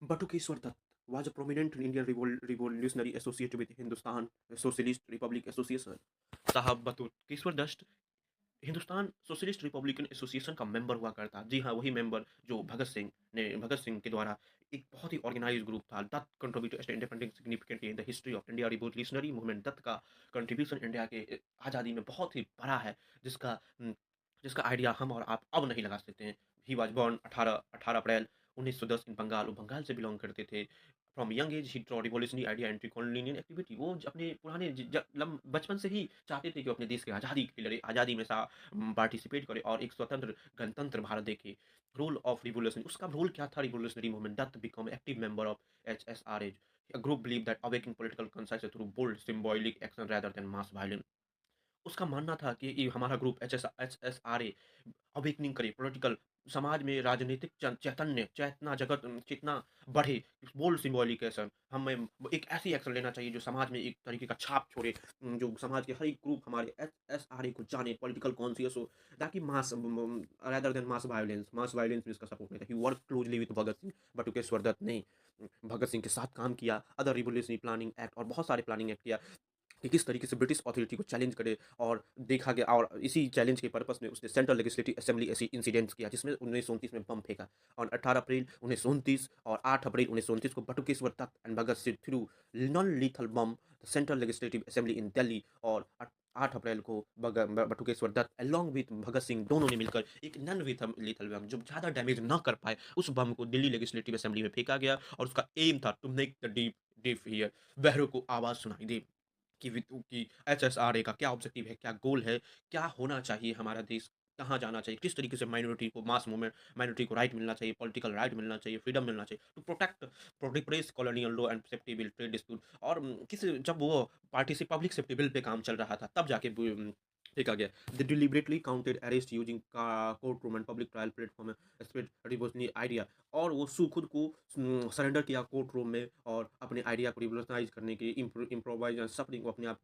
Batukeshwar Dutt was a prominent Indian revolutionary associated with Hindustan Socialist Republic Association. साहब Batukeshwar Dutt Hindustan socialist republican association का member हुआ करता। जी हाँ, वही मेंबर जो भगत सिंह के द्वारा एक बहुत ही ऑर्गेनाइज्ड ग्रुप था। Dutt contributed independence significantly in the history of India revolutionary movement. Dutt का कंट्रीब्यूशन इंडिया के आज़ादी में बहुत ही बड़ा है, जिसका जिसका आइडिया हम और आप अब नहीं लगा सकते हैं। ही वाज बोर्न 18 अप्रैल 1910 इन बंगाल। वो बंगाल से बिलॉन्ग करते थे। From young age he draw revolutionary idea anti colonial activity. वो अपने पुराने बचपन से ही चाहते थे कि अपने देश की आज़ादी के लिए लड़े, आज़ादी में पार्टिसिपेट करे और एक स्वतंत्र गणतंत्र भारत देखे। रोल ऑफ रिवोल्यूशन, उसका रोल क्या था revolutionary movement? Dutt become active member of HSRA, a group believed that awakening political conscience through bold symbolic action rather than mass violence. उसका मानना था कि ये हमारा ग्रुप HSRA अवेकनिंग करे, पॉलिटिकल समाज में राजनीतिक चैतन्य चेतना जगत चेतना बढ़े। बोल्ड सिंबॉलिक हमें एक ऐसी एक्शन लेना चाहिए जो समाज में एक तरीके का छाप छोड़े, जो समाज के हर एक ग्रुप हमारे HSRA को जाने, पॉलिटिकल कॉन्शियस हो, ताकि मास रादर देन मास वायलेंस में इसका सपोर्ट नहीं था। ही work closely with Bhagat Singh. Batukeshwar Dutt ने भगत सिंह के साथ काम किया, अदर रिवोल्यूशनरी प्लानिंग एक्ट और बहुत सारे प्लानिंग एक्ट किया कि किस तरीके से ब्रिटिश अथॉरिटी को चैलेंज करे। और देखा गया, और इसी चैलेंज के पर्पस में उसने सेंट्रल लेजिस्लेटिव असेंबली ऐसी इंसिडेंट्स किया जिसमें 1929 में बम फेंका। और 18 अप्रैल 1929 और 8 अप्रैल 1929 को Batukeshwar Dutt and Bhagat Singh threw non lethal bomb central legislative assembly in Delhi. और 8 अप्रैल को बटुकेश्वर दत्त अलॉन्ग विथ भगत सिंह दोनों ने मिलकर एक नॉन लीथल बम जो ज़्यादा डैमेज न कर पाए, उस बम को दिल्ली लेजिस्लेटिव असेंबली में फेंका गया। और उसका एम था to make the deep deaf hear, बहरों को आवाज़ सुनाई दे कि HSRA का क्या ऑब्जेक्टिव है, क्या गोल है, क्या होना चाहिए हमारा देश, कहाँ जाना चाहिए, किस तरीके से माइनॉरिटी को मास मूवमेंट, माइनॉरिटी को राइट मिलना चाहिए, पॉलिटिकल राइट मिलना चाहिए, फ्रीडम मिलना चाहिए, to protect repress colonial law and safety bill trade dispute. और किस जब वो पार्टी से पब्लिक सेफ्टी बिल पे काम चल रहा था, तब जाके फेंका गया। The deliberately counted arrest using court room and public trial platform spread revolutionary idea. और वो खुद को सरेंडर किया कोर्ट रूम में, और अपने आइडिया को रिवोल्यूशनाइज करने के इम्प्रोवाइज सफरिंग को अपने आप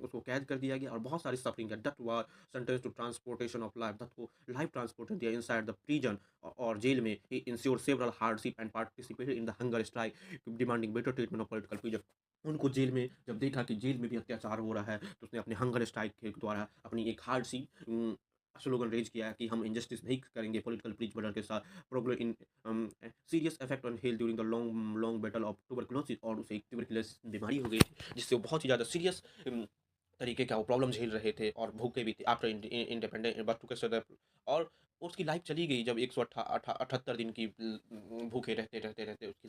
उसको कैद कर दिया गया और बहुत सारी सफरिंग किया। Dutt was sentence to transportation of life. Dutt को लाइफ ट्रांसपोर्टेशन दिया इनसाइड द प्रिजन और जेल में। He insure several hardship and participated in the hunger strike demanding better treatment of political prison. उनको जेल में जब देखा कि जेल में भी अत्याचार हो रहा है, तो उसने अपने हंगर स्ट्राइक के द्वारा अपनी एक हार्ड सी स्लोगन रेज किया कि हम इंजस्टिस नहीं करेंगे पॉलिटिकल प्रीच बर्डर के साथ। Progress in serious effect on health during the long long battle of tuberculosis. और उसे एक ट्यूबरकुलोसिस बीमारी हो गई थी, जिससे वो बहुत ही ज़्यादा सीरियस तरीके का वो प्रॉब्लम झेल रहे थे और भूखे भी थे आफ्टर इंडिपेंडेंट बट टू सदर। और उसकी लाइफ चली गई जब 178 दिन की भूखे रहते रहते रहते उसकी